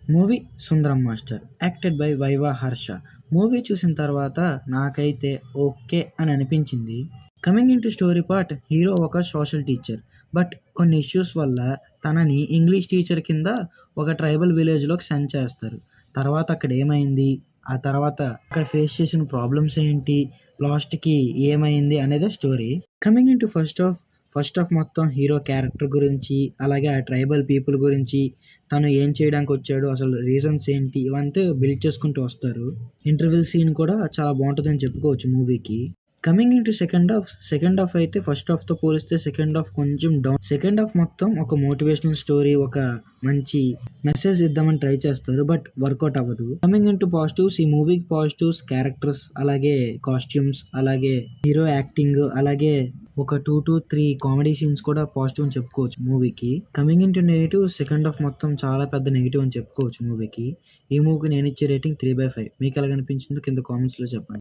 Movie 'Sundaram master' acted by viva Harsha. Movie చూసిన తర్వాత నాకైతే ఓకే అని అనిపించింది. Coming into story part, hero ఒక సోషల్ టీచర్. బట్ కొన్ని ఇష్యూస్ వల్ల తనని ఇంగ్లీష్ టీచర్ కింద ఒక ట్రైబల్ విలేజ్‌లోకి సెండ్ చేస్తారు. తర్వాత అక్కడ ఏమైంది? ఆ తర్వాత అక్కడ ఫేస్ చేసిన ప్రాబ్లమ్స్ ఏంటి? లాస్ట్‌కి ఏమైంది అనేదే story. Coming into first half మొత్తం హీరో క్యారెక్టర్ గురించి, అలాగే ఆ ట్రైబల్ పీపుల్ గురించి, తను ఏం చేయడానికొచ్చాడు, అసలు రీజన్స్ ఏంటి, ఇవంతా బిల్డ్ చేసుకుంటూ వస్తారు. ఇంటర్వెల్ సీన్ కూడా చాలా బావుంటదని చెప్పుకోవచ్చు మూవీకి. కమింగ్ ఇంటూ సెకండ్ హాఫ్ అయితే ఫస్ట్ హాఫ్‌తో పోలిస్తే సెకండ్ హాఫ్ కొంచెం డౌన్. సెకండ్ హాఫ్ మొత్తం ఒక మోటివేషనల్ స్టోరీ, ఒక మంచి మెసేజ్ ఇద్దామని ట్రై చేస్తారు. బట్ వర్కౌట్ అవ్వదు. కమింగ్ ఇంటూ పాజిటివ్స్, ఈ మూవీకి పాజిటివ్స్ క్యారెక్టర్స్, అలాగే కాస్ట్యూమ్స్, అలాగే హీరో యాక్టింగ్, అలాగే ఒక 2-3 కామెడీ సీన్స్ కూడా పాజిటివ్ అని చెప్పుకోవచ్చు మూవీకి. Coming into negative, second half మొత్తం చాలా పెద్ద నెగెటివ్ అని చెప్పుకోవచ్చు మూవీకి. ఈ మూవీకి నేనిచ్చే రేటింగ్ 3/5. మీకెలాగనిపించిందో కింద కామెంట్స్‌లో చెప్పండి.